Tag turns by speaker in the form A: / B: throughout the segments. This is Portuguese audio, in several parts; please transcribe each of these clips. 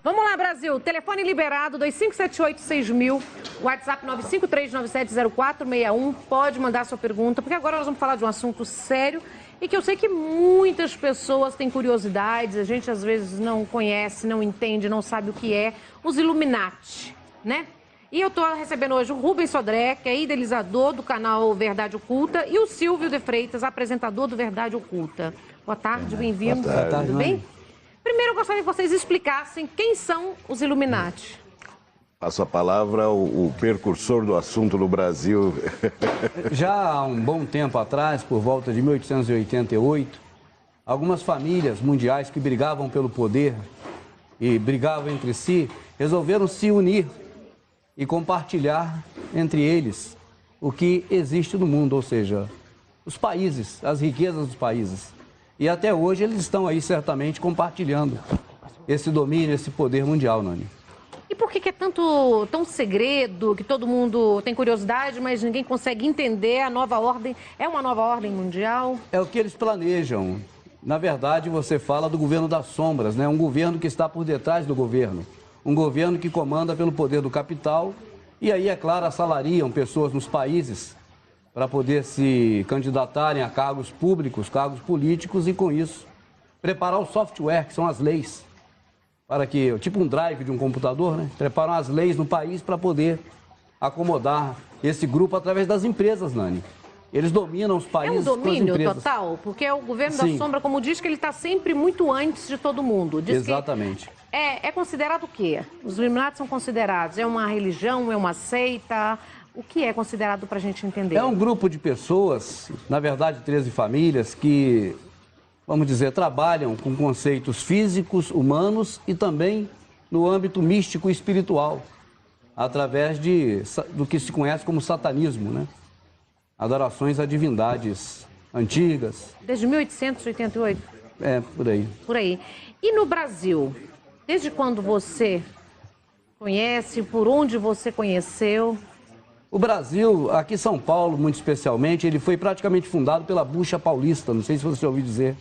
A: Vamos lá, Brasil. Telefone liberado, 2578-6000, WhatsApp 953970461. Pode mandar sua pergunta, porque agora nós vamos falar de um assunto sério e que eu sei que muitas pessoas têm curiosidades, a gente às vezes não conhece, não entende, não sabe o que é, os Illuminati, né? E eu estou recebendo hoje o Rubens Sodré, que é idealizador do canal Verdade Oculta, e o Silvio de Freitas, apresentador do Verdade Oculta. Boa tarde, bem-vindo.
B: Boa tarde.
A: Tudo bem? Primeiro, eu gostaria que vocês explicassem quem são os Illuminati.
B: Passo a palavra ao precursor do assunto no Brasil.
C: Já há um bom tempo atrás, por volta de 1888, algumas famílias mundiais que brigavam pelo poder e brigavam entre si, resolveram se unir e compartilhar entre eles o que existe no mundo, ou seja, os países, as riquezas dos países. E até hoje eles estão aí certamente compartilhando esse domínio, esse poder mundial, Nani.
A: E por que é tão segredo, que todo mundo tem curiosidade, mas ninguém consegue entender a nova ordem? É uma nova ordem mundial?
C: É o que eles planejam. Na verdade, você fala do governo das sombras, né? Um governo que está por detrás do governo. Um governo que comanda pelo poder do capital. E aí, é claro, assalariam pessoas nos países para poder se candidatarem a cargos públicos, cargos políticos e, com isso, preparar o software, que são as leis, para que, tipo um drive de um computador, né? Preparam as leis no país para poder acomodar esse grupo através das empresas, Nani. Eles dominam os países.
A: É um domínio total? Porque o governo da sombra, como diz, que ele está sempre muito antes de todo mundo. Diz
C: exatamente.
A: É considerado o quê? Os Illuminati são considerados? É uma religião? É uma seita? O que é considerado para a gente entender?
C: É um grupo de pessoas, na verdade 13 famílias, que, vamos dizer, trabalham com conceitos físicos, humanos e também no âmbito místico e espiritual, através do que se conhece como satanismo, né? Adorações a divindades antigas.
A: Desde 1888?
C: É, por aí.
A: Por aí. E no Brasil, desde quando você conhece, por onde você conheceu?
C: O Brasil, aqui em São Paulo, muito especialmente, ele foi praticamente fundado pela Bucha Paulista, não sei se você ouviu dizer.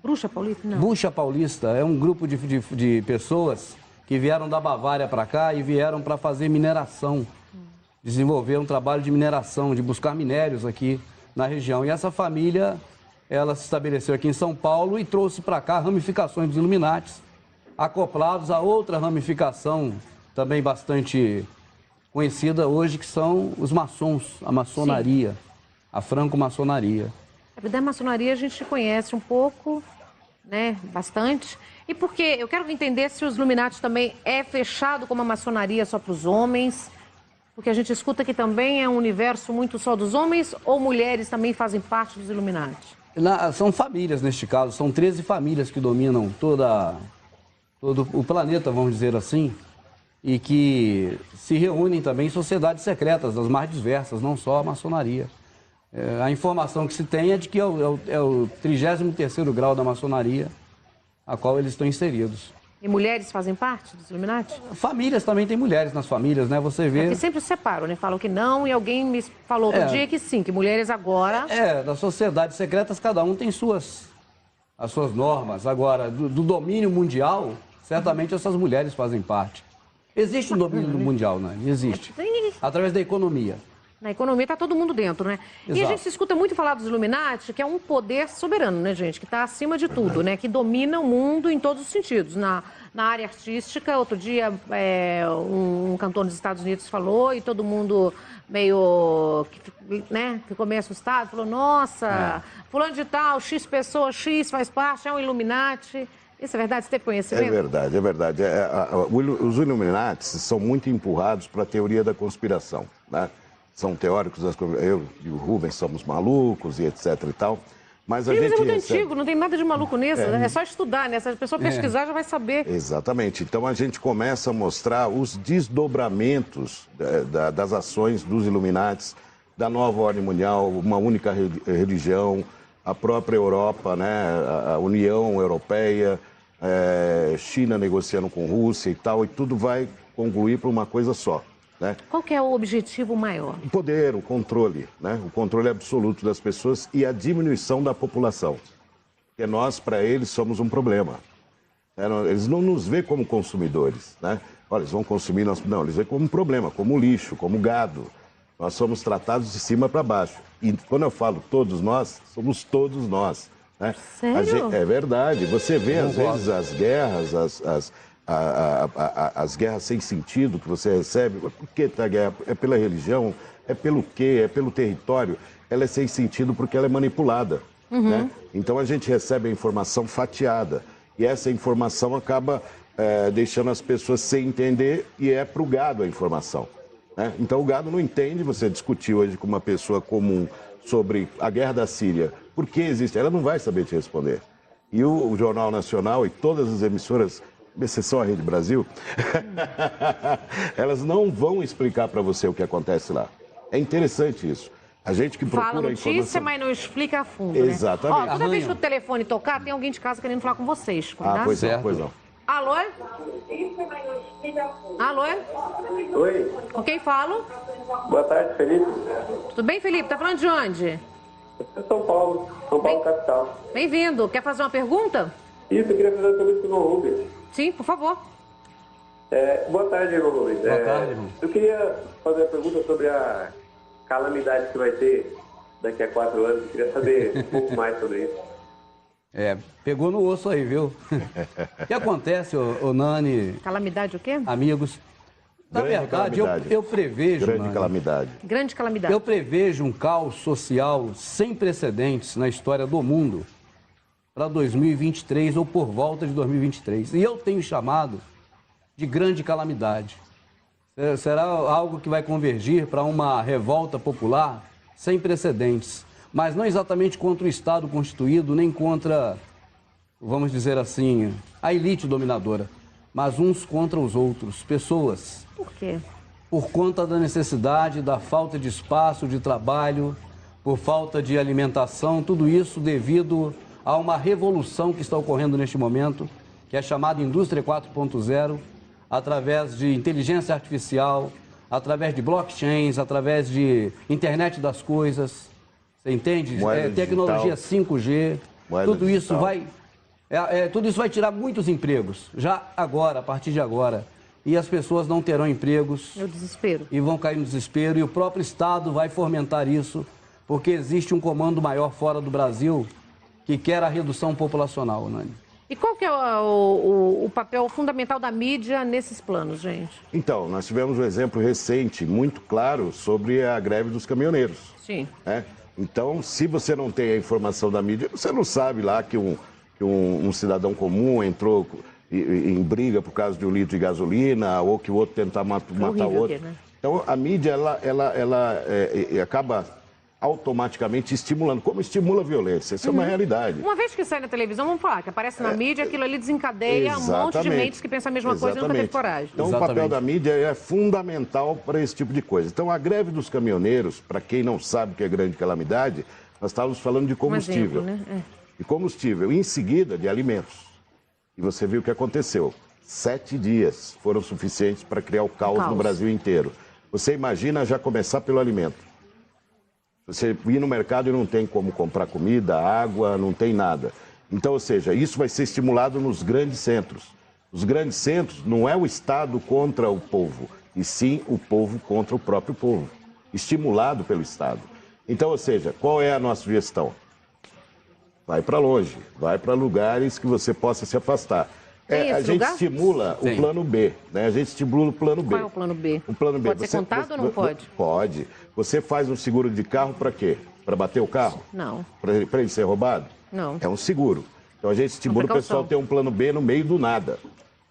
A: Bruxa Paulista? Não.
C: Bucha Paulista é um grupo de pessoas que vieram da Bavária para cá e vieram para fazer mineração. Desenvolver um trabalho de mineração, de buscar minérios aqui na região. E essa família, ela se estabeleceu aqui em São Paulo e trouxe para cá ramificações dos Illuminatis, acoplados a outra ramificação também bastante conhecida hoje, que são os maçons, a maçonaria, sim, a franco-maçonaria.
A: Da maçonaria a gente conhece um pouco, né, bastante. E porque eu quero entender se os Illuminati também é fechado como a maçonaria só para os homens, porque a gente escuta que também é um universo muito só dos homens, ou mulheres também fazem parte dos Illuminati?
C: São famílias neste caso, são 13 famílias que dominam todo o planeta, vamos dizer assim, e que se reúnem também em sociedades secretas, das mais diversas, não só a maçonaria. A informação que se tem é de que é o 33º grau da maçonaria, a qual eles estão inseridos.
A: E mulheres fazem parte dos Illuminati?
C: Famílias também tem mulheres nas famílias, né? Você vê...
A: Porque sempre separam, né? Falam que não, e alguém me falou outro dia que sim, que mulheres agora...
C: Das sociedades secretas, cada um tem as suas normas. Agora, do domínio mundial, certamente essas mulheres fazem parte. Existe um domínio mundial, né? Existe. Através da economia.
A: Na economia está todo mundo dentro, né? Exato. E a gente escuta muito falar dos Illuminati, que é um poder soberano, né, gente? Que está acima de tudo, né? Que domina o mundo em todos os sentidos. Na área artística, outro dia um cantor dos Estados Unidos falou e todo mundo meio, né, ficou meio assustado. Falou, nossa, fulano de tal, X pessoa, X faz parte, é um Illuminati. Isso é verdade? Você teve conhecimento?
B: É verdade, é verdade. Os Illuminati são muito empurrados para a teoria da conspiração, né? São teóricos, eu e o Rubens somos malucos e etc e tal. Mas a gente
A: é muito antigo, não tem nada de maluco nisso. É só estudar, né? Se a pessoa pesquisar, já vai saber.
B: Exatamente. Então a gente começa a mostrar os desdobramentos das ações dos Illuminati, da nova ordem mundial, uma única religião, a própria Europa, né? A União Europeia, China negociando com Rússia e tal, e tudo vai concluir para uma coisa só. Né?
A: Qual que é o objetivo maior?
B: O poder, o controle, né? O controle absoluto das pessoas e a diminuição da população. Porque nós, para eles, somos um problema. Eles não nos veem como consumidores, né? Olha, eles vão consumir, não, eles veem como um problema, como lixo, como gado. Nós somos tratados de cima para baixo. E quando eu falo todos nós, somos todos nós. Né?
A: Sério?
B: É verdade. Você vê, às vezes, as guerras, as guerras sem sentido que você recebe. Por que a guerra? É pela religião? É pelo quê? É pelo território? Ela é sem sentido porque ela é manipulada. Né? Então a gente recebe a informação fatiada. E essa informação acaba deixando as pessoas sem entender e é para o gado a informação. Né? Então o gado não entende. Você discutiu hoje com uma pessoa comum sobre a guerra da Síria. Por que existe? Ela não vai saber te responder. E o Jornal Nacional e todas as emissoras, exceção a Rede Brasil, elas não vão explicar para você o que acontece lá. É interessante isso. A gente que procura
A: fala notícia,
B: informação...
A: mas não explica a fundo,
B: Exatamente.
A: Né? Ó, toda vez que o telefone tocar, tem alguém de casa querendo falar com vocês.
B: Pois não, pois não.
A: Alô? Alô?
D: Oi.
A: Com quem falo?
D: Boa tarde, Felipe.
A: Tudo bem, Felipe? Tá falando de onde?
D: São Paulo, capital.
A: Bem-vindo. Quer fazer uma pergunta?
D: Isso, eu queria fazer uma pergunta para o Rubens.
A: Sim, por favor.
D: Boa tarde, irmão Rubens.
C: Boa tarde, irmão.
D: Eu queria fazer uma pergunta sobre a calamidade que vai ter daqui a 4 anos. Eu queria saber um pouco mais sobre isso.
C: Pegou no osso aí, viu? O que acontece, ô Nani?
A: Calamidade o quê?
C: Amigos. Na verdade, eu prevejo...
B: Grande calamidade.
A: Grande calamidade.
C: Eu prevejo um caos social sem precedentes na história do mundo para 2023 ou por volta de 2023. E eu tenho chamado de grande calamidade. Será algo que vai convergir para uma revolta popular sem precedentes. Mas não exatamente contra o Estado constituído, nem contra, vamos dizer assim, a elite dominadora, mas uns contra os outros, pessoas.
A: Por quê?
C: Por conta da necessidade, da falta de espaço, de trabalho, por falta de alimentação, tudo isso devido a uma revolução que está ocorrendo neste momento, que é chamada Indústria 4.0, através de inteligência artificial, através de blockchains, através de internet das coisas. Você entende? Tecnologia 5G, tudo isso tudo isso vai tirar muitos empregos, já agora, a partir de agora. E as pessoas não terão empregos.
A: É o desespero.
C: E vão cair no desespero, e o próprio Estado vai fomentar isso, porque existe um comando maior fora do Brasil que quer a redução populacional, Nani.
A: E qual que é o papel fundamental da mídia nesses planos, gente?
B: Então, nós tivemos um exemplo recente, muito claro, sobre a greve dos caminhoneiros.
A: Sim.
B: Então, se você não tem a informação da mídia, você não sabe lá que um cidadão comum entrou em briga por causa de 1 litro de gasolina, ou que o outro tentar matar o outro. Né? Então, a mídia, ela acaba automaticamente estimulando, como estimula a violência. Isso é uma realidade.
A: Uma vez que sai na televisão, vamos falar, que aparece na mídia, aquilo ali desencadeia um monte de mentes que pensam a mesma coisa e nunca teve coragem.
B: Então, o papel da mídia é fundamental para esse tipo de coisa. Então, a greve dos caminhoneiros, para quem não sabe o que é grande calamidade, nós estávamos falando de combustível.
A: Um exemplo, né?
B: De combustível, em seguida de alimentos. E você viu o que aconteceu. 7 dias foram suficientes para criar o caos no Brasil inteiro. Você imagina já começar pelo alimento. Você ir no mercado e não tem como comprar comida, água, não tem nada. Então, ou seja, isso vai ser estimulado nos grandes centros. Os grandes centros não é o Estado contra o povo, e sim o povo contra o próprio povo, estimulado pelo Estado. Então, ou seja, qual é a nossa sugestão? Vai para longe, vai para lugares que você possa se afastar. A gente estimula o plano B, né? A gente estimula o plano B.
A: Qual é o plano B?
B: O plano B.
A: Pode ser contado ou não pode?
B: Pode. Você faz um seguro de carro para quê? Para bater o carro?
A: Não.
B: Para ele ser roubado?
A: Não.
B: É um seguro. Então a gente estimula o pessoal ter um plano B no meio do nada.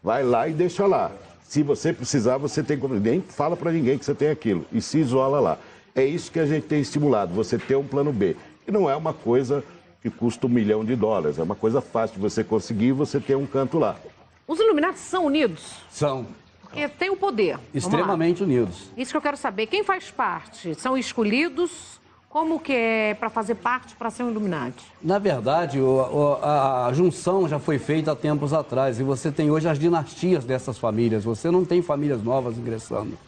B: Vai lá e deixa lá. Se você precisar, você tem como. Nem fala para ninguém que você tem aquilo. E se isola lá. É isso que a gente tem estimulado, você ter um plano B. E não é uma coisa que custa $1 milhão. É uma coisa fácil de você conseguir e você ter um canto lá.
A: Os Illuminati são unidos?
C: São.
A: Porque tem o poder.
C: Extremamente unidos.
A: Isso que eu quero saber. Quem faz parte? São escolhidos Como que é para fazer parte, para ser um Illuminati?
C: Na verdade, a junção já foi feita há tempos atrás e você tem hoje as dinastias dessas famílias. Você não tem famílias novas ingressando.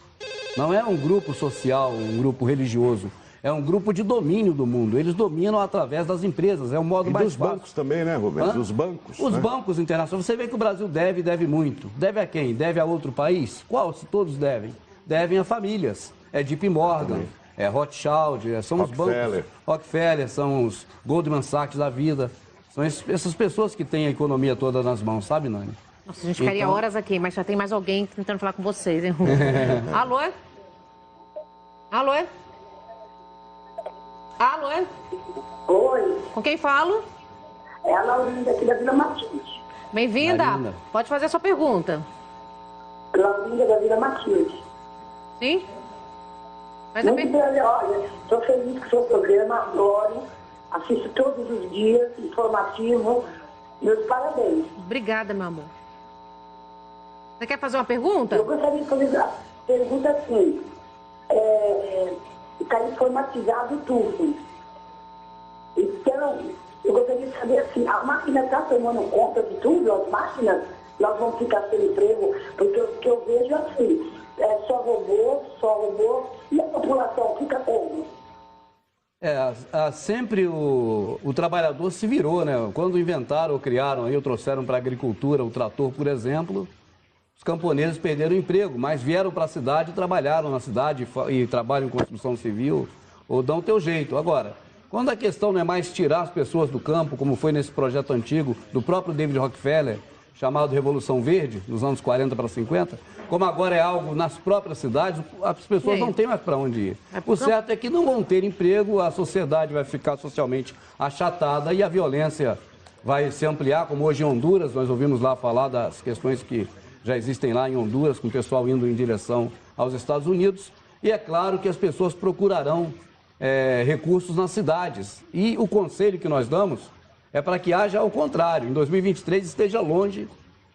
C: Não é um grupo social, um grupo religioso. É um grupo de domínio do mundo. Eles dominam através das empresas. É o modo mais fácil.
B: Dos bancos também, né, Rubens? Os bancos.
C: Os bancos internacionais. Você vê que o Brasil deve muito. Deve a quem? Deve a outro país? Qual? Se todos devem. Devem a famílias. É JP Morgan, é Rothschild, são os bancos. Rockefeller, são os Goldman Sachs da vida. São essas pessoas que têm a economia toda nas mãos, sabe, Nani?
A: Nossa, a gente ficaria horas aqui, mas já tem mais alguém tentando falar com vocês, hein? Alô? Alô? Alô?
E: Oi,
A: Com quem falo?
E: é a Laurinda aqui da Vila Matilde.
A: Bem-vinda. Pode fazer a sua pergunta.
E: Laurinda da Vila Matilde.
A: Sim? Mas
E: Muito prazer, olha, estou feliz com o seu programa, adoro, assisto todos os dias, informativo, meus parabéns.
A: Obrigada, meu amor. Você quer fazer uma pergunta?
E: Eu gostaria de fazer a pergunta assim, está informatizado tudo. Então, eu gostaria de saber assim, a máquina está tomando conta de tudo? As máquinas, nós vamos ficar sem emprego? Porque o que eu vejo assim, é só robô, e a população fica como?
C: Sempre o trabalhador se virou, né? Quando inventaram ou criaram aí, ou trouxeram para a agricultura o trator, por exemplo, os camponeses perderam o emprego, mas vieram para a cidade, trabalharam na cidade e trabalham em construção civil, ou dão o teu jeito. Agora, quando a questão não é mais tirar as pessoas do campo, como foi nesse projeto antigo do próprio David Rockefeller, chamado Revolução Verde, nos anos 40 para 50, como agora é algo nas próprias cidades, as pessoas não têm mais para onde ir. O certo é que não vão ter emprego, a sociedade vai ficar socialmente achatada e a violência vai se ampliar, como hoje em Honduras, nós ouvimos lá falar das questões que já existem lá em Honduras, com o pessoal indo em direção aos Estados Unidos, e é claro que as pessoas procurarão recursos nas cidades. E o conselho que nós damos é para que haja ao contrário, em 2023 esteja longe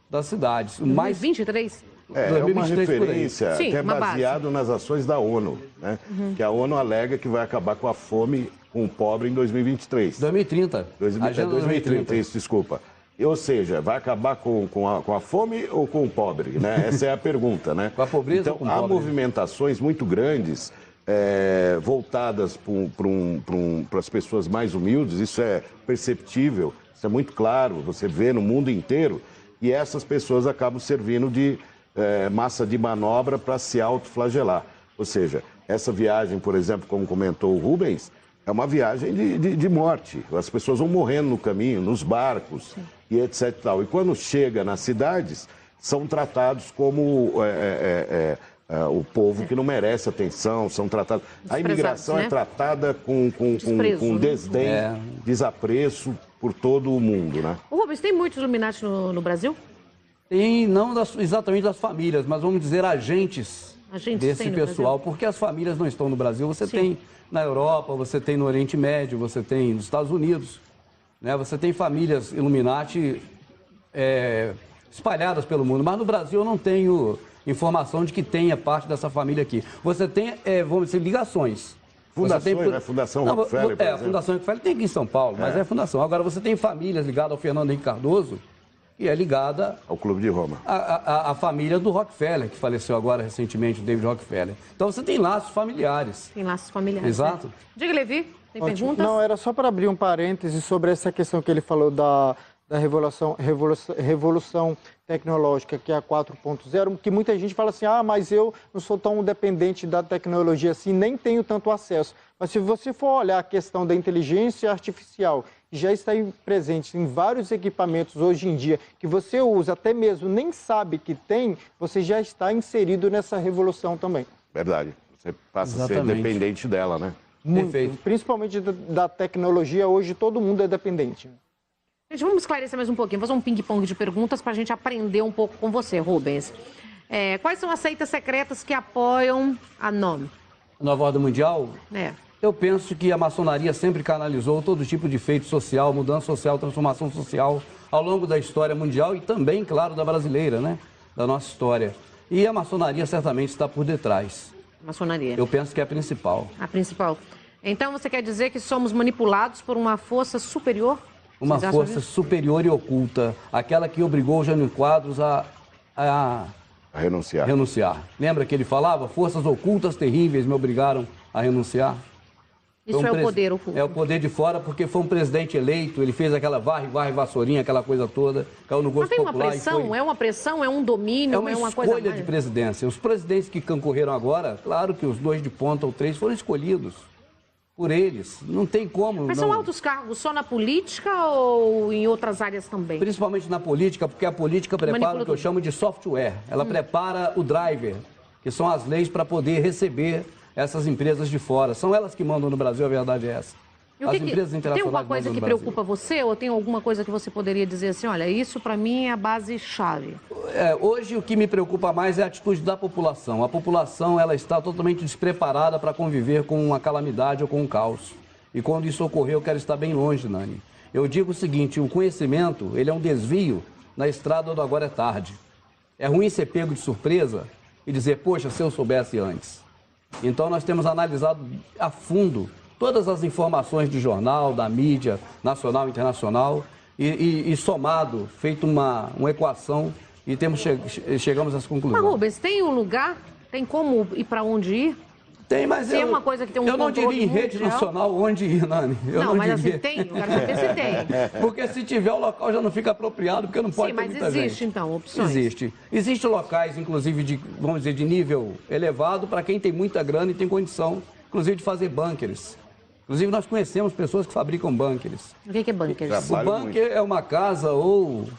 C: das cidades.
A: 2023?
B: É uma referência que é baseado nas ações da ONU, né? Que a ONU alega que vai acabar com a fome com o pobre em 2023.
C: 2030.
B: Agenda 2030, isso, desculpa. Ou seja, vai acabar com a fome ou com o pobre, né? Essa é a pergunta, né?
C: Com a pobreza
B: então,
C: ou com o
B: há
C: pobre?
B: movimentações muito grandes voltadas para as pessoas mais humildes, isso é perceptível, isso é muito claro, você vê no mundo inteiro, e essas pessoas acabam servindo de massa de manobra para se autoflagelar. Ou seja, essa viagem, por exemplo, como comentou o Rubens, é uma viagem de morte. As pessoas vão morrendo no caminho, nos barcos, e etc. E tal. E quando chega nas cidades, são tratados como o povo que não merece atenção, são tratados... A imigração é tratada com desdém, desapreço por todo o mundo, né?
A: Ô, Rubens, tem muitos Illuminati no Brasil?
C: Tem, não exatamente das famílias, mas vamos dizer agentes desse pessoal, porque as famílias não estão no Brasil. Você tem na Europa, você tem no Oriente Médio, você tem nos Estados Unidos, né? Você tem famílias Illuminati espalhadas pelo mundo, mas no Brasil eu não tenho informação de que tenha parte dessa família aqui. Você tem, vamos dizer, ligações.
B: Fundações, né? Fundação Rockefeller, por exemplo.
C: A Fundação Rockefeller tem aqui em São Paulo, mas é fundação. Agora, você tem famílias ligadas ao Fernando Henrique Cardoso, que é ligada
B: ao Clube de Roma.
C: A família do Rockefeller, que faleceu agora recentemente, o David Rockefeller. Então, você tem laços familiares.
A: Tem laços familiares.
C: Exato.
A: Né? Diga, Levi, tem perguntas?
F: Não, era só para abrir um parêntese sobre essa questão que ele falou da revolução tecnológica, que é a 4.0, que muita gente fala assim, mas eu não sou tão dependente da tecnologia assim, nem tenho tanto acesso. Mas se você for olhar a questão da inteligência artificial, que já está presente em vários equipamentos hoje em dia, que você usa, até mesmo nem sabe que tem, você já está inserido nessa revolução também.
B: Verdade. Você passa a ser dependente dela, né?
F: Muito. Principalmente da tecnologia, hoje todo mundo é dependente.
A: Gente, vamos esclarecer mais um pouquinho, fazer um ping-pong de perguntas para a gente aprender um pouco com você, Rubens. Quais são as seitas secretas que apoiam a NOM?
C: A Nova Ordem Mundial?
A: Eu
C: penso que a maçonaria sempre canalizou todo tipo de feito social, mudança social, transformação social ao longo da história mundial e também, claro, da brasileira, né? Da nossa história. E a maçonaria certamente está por detrás.
A: Maçonaria.
C: Eu penso que é a principal.
A: A principal. Então você quer dizer que somos manipulados por uma força superior?
C: Uma força superior e oculta, aquela que obrigou o Jânio Quadros a renunciar. Lembra que ele falava? Forças ocultas terríveis me obrigaram a renunciar.
A: Isso é o poder oculto.
C: É o poder de fora, porque foi um presidente eleito, ele fez aquela varre, vassourinha, aquela coisa toda, caiu no gosto popular.
A: Mas tem uma pressão, é uma pressão, é um domínio,
C: é uma
A: coisa
C: escolha de presidência. Os presidentes que concorreram agora, claro que os 2 de ponta ou 3 foram escolhidos por eles. Não tem como.
A: Mas são altos cargos só na política ou em outras áreas também?
C: Principalmente na política, porque a política prepara o que eu chamo de software. Ela prepara o driver, que são as leis para poder receber essas empresas de fora. São elas que mandam no Brasil, a verdade é essa.
A: As empresas internacionais. Tem alguma coisa que preocupa você ou tem alguma coisa que você poderia dizer assim, olha, isso para mim é a base-chave?
C: Hoje o que me preocupa mais é a atitude da população. A população ela está totalmente despreparada para conviver com uma calamidade ou com um caos. E quando isso ocorrer, eu quero estar bem longe, Nani. Eu digo o seguinte, o conhecimento ele é um desvio na estrada do agora é tarde. É ruim ser pego de surpresa e dizer, poxa, se eu soubesse antes. Então, nós temos analisado a fundo todas as informações de jornal, da mídia nacional e internacional e somado, feito uma equação e chegamos às conclusões.
A: Mas, Rubens, tem um lugar? Tem como ir para onde ir?
C: Tem, mas
A: é uma coisa que tem um
C: eu não diria em rede nacional onde ir, Nani.
A: Mas assim, tem? Eu quero saber se tem.
C: Porque se tiver, o local já não fica apropriado, porque não pode ter muita gente.
A: Sim, mas existe, então, opções?
C: Existe. Existem locais, inclusive, vamos dizer, de nível elevado, para quem tem muita grana e tem condição, inclusive, de fazer bunkers. Inclusive, nós conhecemos pessoas que fabricam bunkers.
A: O que é bunkers?
C: O bunker é uma casa ou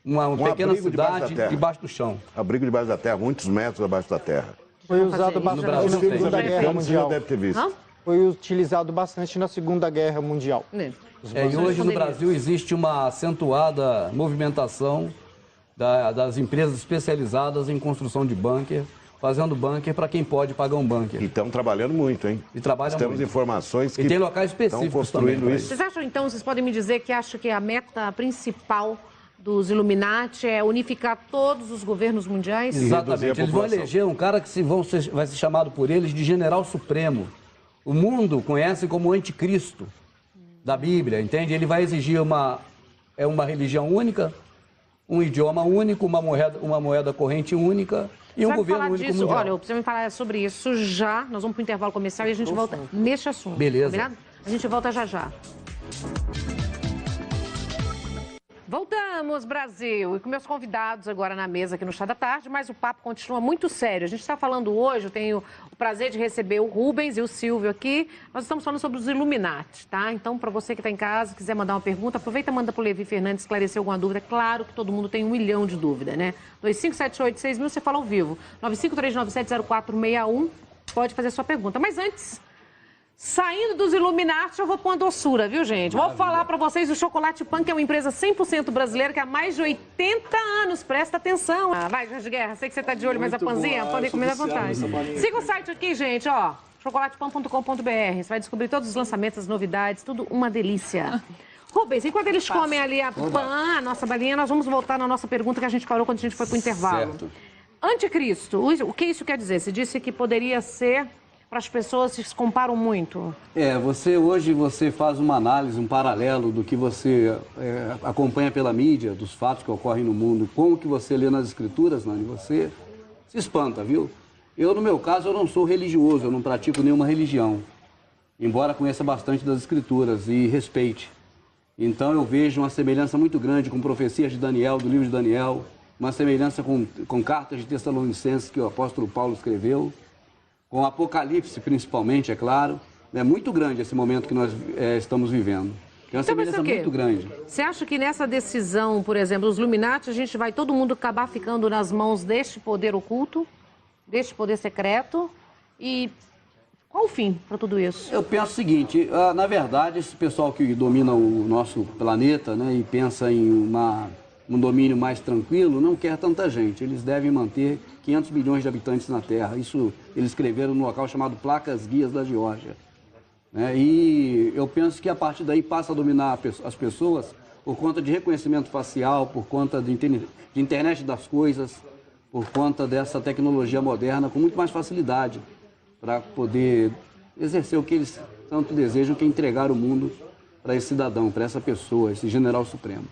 C: uma pequena cidade debaixo do chão.
B: Abrigo debaixo da terra, muitos metros abaixo da terra.
F: Foi usado bastante na Segunda Guerra Mundial.
B: Deve ter visto.
F: Foi utilizado bastante na Segunda Guerra Mundial.
C: E hoje no Brasil existe uma acentuada movimentação das empresas especializadas em construção de bunker, fazendo bunker para quem pode pagar um bunker.
B: E estão trabalhando muito, hein?
C: E trabalham
B: Temos
C: muito.
B: Informações que
C: e tem locais específicos também.
B: Isso.
A: Vocês acham, então, vocês podem me dizer que acham que a meta principal dos Illuminati é unificar todos os governos mundiais?
C: Exatamente. Eles vão eleger um cara que vai ser chamado por eles de General Supremo. O mundo conhece como anticristo da Bíblia, entende? Ele vai exigir uma religião única, um idioma único, uma moeda corrente única e um governo único mundial.
A: Olha, eu preciso me falar sobre isso já. Nós vamos para o intervalo comercial e a gente volta neste assunto.
C: Beleza.
A: Combinado? A gente volta já. Voltamos, Brasil! E com meus convidados agora na mesa aqui no Chá da Tarde, mas o papo continua muito sério. A gente está falando hoje, eu tenho o prazer de receber o Rubens e o Silvio aqui. Nós estamos falando sobre os Illuminati, tá? Então, para você que está em casa, quiser mandar uma pergunta, aproveita e manda para o Levi Fernandes esclarecer alguma dúvida. Claro que todo mundo tem 1 milhão de dúvidas, né? 2578-6000, você fala ao vivo. 9539704661, pode fazer a sua pergunta. Mas antes... Saindo dos Illuminati, eu vou pôr uma doçura, viu, gente? Vou falar para vocês, o Chocolate Pan, que é uma empresa 100% brasileira, que há mais de 80 anos, presta atenção. Vai, Jorge Guerra, sei que você tá de olho, mas a panzinha, podem comer à vontade. Siga o site aqui, gente, ó, chocolatepan.com.br. Você vai descobrir todos os lançamentos, as novidades, tudo uma delícia. Rubens, enquanto eles comem ali a pan, a nossa balinha, nós vamos voltar na nossa pergunta que a gente parou quando a gente foi pro intervalo.
C: Certo.
A: Anticristo, o que isso quer dizer? Você disse que poderia ser... para as pessoas que se comparam muito?
C: Hoje você faz uma análise, um paralelo do que você acompanha pela mídia, dos fatos que ocorrem no mundo, com o que você lê nas escrituras, Nani, você se espanta, viu? Eu, no meu caso, eu não sou religioso, eu não pratico nenhuma religião, embora conheça bastante das escrituras e respeite. Então eu vejo uma semelhança muito grande com profecias de Daniel, do livro de Daniel, uma semelhança com cartas de Tessalonicenses que o apóstolo Paulo escreveu, com Apocalipse, principalmente, é claro. É muito grande esse momento que nós estamos vivendo. É uma semelhança muito grande.
A: Você acha que nessa decisão, por exemplo, os Illuminati, a gente vai todo mundo acabar ficando nas mãos deste poder oculto, deste poder secreto? E qual o fim para tudo isso?
C: Eu penso o seguinte, na verdade, esse pessoal que domina o nosso planeta, né, e pensa em um domínio mais tranquilo, não quer tanta gente. Eles devem manter 500 milhões de habitantes na Terra. Isso eles escreveram no local chamado Placas Guias da Geórgia. E eu penso que a partir daí passa a dominar as pessoas por conta de reconhecimento facial, por conta de internet das coisas, por conta dessa tecnologia moderna com muito mais facilidade para poder exercer o que eles tanto desejam, que é entregar o mundo para esse cidadão, para essa pessoa, esse general supremo.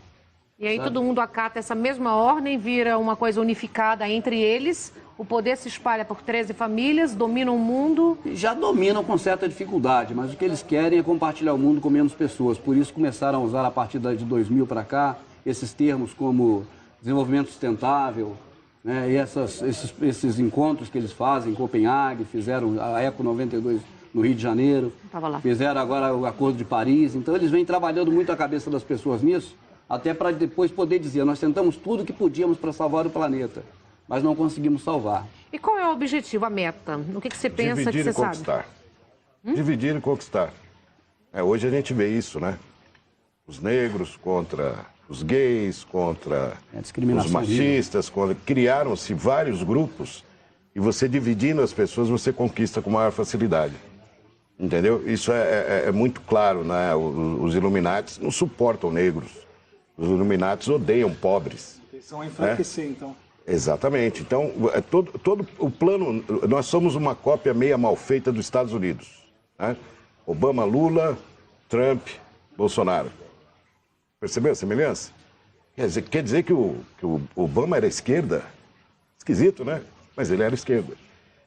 A: E aí todo mundo acata essa mesma ordem, vira uma coisa unificada entre eles, o poder se espalha por 13 famílias, dominam o mundo.
C: Já dominam com certa dificuldade, mas o que eles querem é compartilhar o mundo com menos pessoas. Por isso começaram a usar, a partir de 2000 para cá, esses termos como desenvolvimento sustentável, né? E esses encontros que eles fazem em Copenhague, fizeram a Eco 92 no Rio de Janeiro, fizeram agora o Acordo de Paris. Então eles vêm trabalhando muito a cabeça das pessoas nisso, até para depois poder dizer, nós tentamos tudo o que podíamos para salvar o planeta, mas não conseguimos salvar.
A: E qual é o objetivo, a meta? No que você pensa que você sabe?
B: Dividir e conquistar. Hoje a gente vê isso, né? Os negros contra os gays, contra os machistas, criaram-se vários grupos e você dividindo as pessoas, você conquista com maior facilidade. Entendeu? Isso é muito claro, né? Os Illuminatis não suportam negros. Os Illuminatis odeiam pobres.
G: Eles são a enfraquecer, então.
B: Exatamente. Então, todo o plano... Nós somos uma cópia meia mal feita dos Estados Unidos. Né? Obama, Lula, Trump, Bolsonaro. Percebeu a semelhança? Quer dizer que o Obama era esquerda? Esquisito, né? Mas ele era esquerda.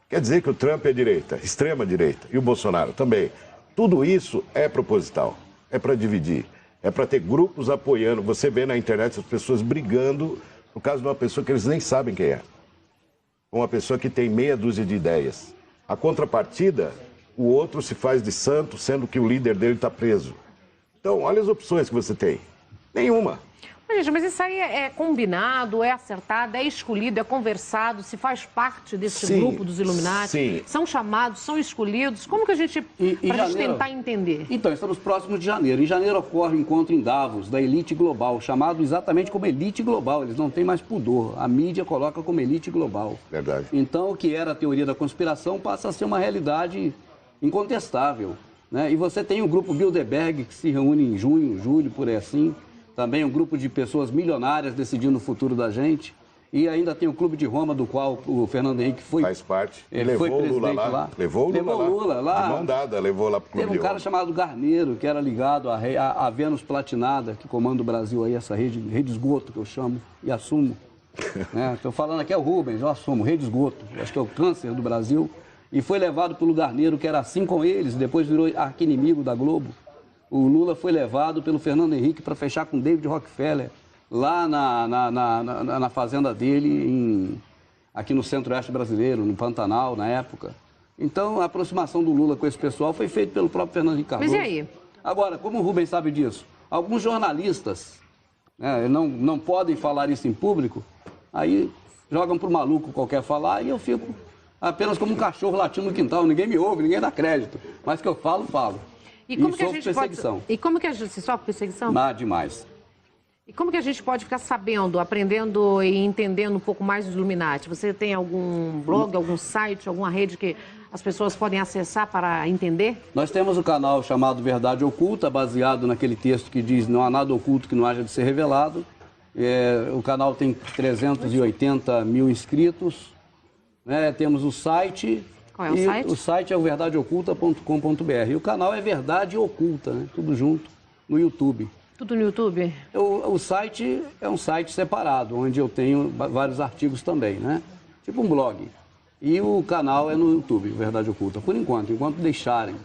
B: Quer dizer que o Trump é direita, extrema direita, e o Bolsonaro também. Tudo isso é proposital, é para dividir, é para ter grupos apoiando. Você vê na internet as pessoas brigando por causa de uma pessoa que eles nem sabem quem é. Uma pessoa que tem meia dúzia de ideias. A contrapartida, o outro se faz de santo, sendo que o líder dele está preso. Então, olha as opções que você tem. Nenhuma.
A: Gente, mas isso aí é combinado, é acertado, é escolhido, é conversado, se faz parte desse grupo dos Illuminati?
B: Sim.
A: São chamados, são escolhidos? Como que a gente, para a gente tentar entender?
C: Então, estamos próximos de janeiro. Em janeiro ocorre um encontro em Davos, da elite global, chamado exatamente como elite global. Eles não têm mais pudor. A mídia coloca como elite global.
B: Verdade.
C: Então, o que era a teoria da conspiração passa a ser uma realidade incontestável, né? E você tem o grupo Bilderberg, que se reúne em junho, julho, por aí assim. Também um grupo de pessoas milionárias decidindo o futuro da gente. E ainda tem o Clube de Roma, do qual o Fernando Henrique
B: faz parte. Levou o Lula lá. Levou o Lula lá. De mão dada, levou lá para o Clube de Roma.
C: Teve um cara chamado Garneiro, que era ligado à Vênus Platinada, que comanda o Brasil aí, essa rede esgoto que eu chamo e assumo. Estou falando aqui é o Rubens, eu assumo, rede esgoto. Acho que é o câncer do Brasil. E foi levado pelo Garneiro, que era assim com eles, depois virou arqui-inimigo da Globo. O Lula foi levado pelo Fernando Henrique para fechar com David Rockefeller, lá na fazenda dele, aqui no centro-oeste brasileiro, no Pantanal, na época. Então, a aproximação do Lula com esse pessoal foi feita pelo próprio Fernando Henrique Cardoso.
A: Mas e aí?
C: Agora, como o Rubens sabe disso, alguns jornalistas não podem falar isso em público, aí jogam para o maluco qualquer falar e eu fico apenas como um cachorro latindo no quintal. Ninguém me ouve, ninguém dá crédito. Mas que eu falo, falo.
A: E como que a gente
C: perseguição.
A: pode... E como que a gente... Você sofre perseguição?
C: Demais.
A: E como que a gente pode ficar sabendo, aprendendo e entendendo um pouco mais dos Illuminati? Você tem algum blog, algum site, alguma rede que as pessoas podem acessar para entender?
C: Nós temos o canal chamado Verdade Oculta, baseado naquele texto que diz não há nada oculto que não haja de ser revelado. O canal tem 380 mil inscritos. Temos o site...
A: Qual é o site?
C: O site é o verdadeoculta.com.br. E o canal é Verdade Oculta, né? Tudo junto, no YouTube.
A: Tudo no YouTube?
C: O site é um site separado, onde eu tenho vários artigos também, né? Tipo um blog. E o canal é no YouTube, Verdade Oculta, por enquanto deixarem.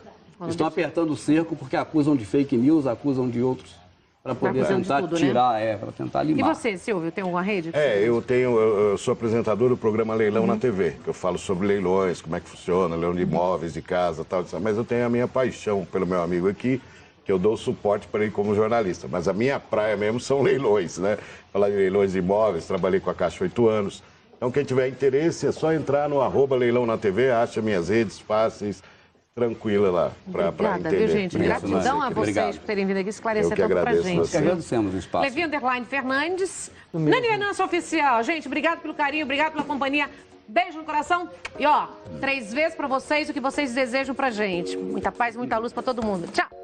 C: Estão apertando o cerco porque acusam de fake news, acusam de outros, para poder tentar tirar, para tentar limar.
A: E você, Silvio, tem alguma rede?
B: Eu sou apresentador do programa Leilão na TV, que eu falo sobre leilões, como é que funciona, leilão de imóveis, de casa, tal, mas eu tenho a minha paixão pelo meu amigo aqui, que eu dou suporte para ele como jornalista, mas a minha praia mesmo são leilões, né? Falar de leilões de imóveis, trabalhei com a Caixa 8 anos, então quem tiver interesse é só entrar no @leilão na TV, acha minhas redes fáceis, tranquila lá, para entender.
A: Viu, gente? Gratidão a vocês por terem vindo aqui esclarecer tudo pra gente.
C: Que agradecemos o espaço.
A: Levi_Fernandes, Nani Venâncio Oficial. Gente, obrigado pelo carinho, obrigado pela companhia. Beijo no coração. E 3 vezes pra vocês o que vocês desejam pra gente. Muita paz, muita luz pra todo mundo. Tchau.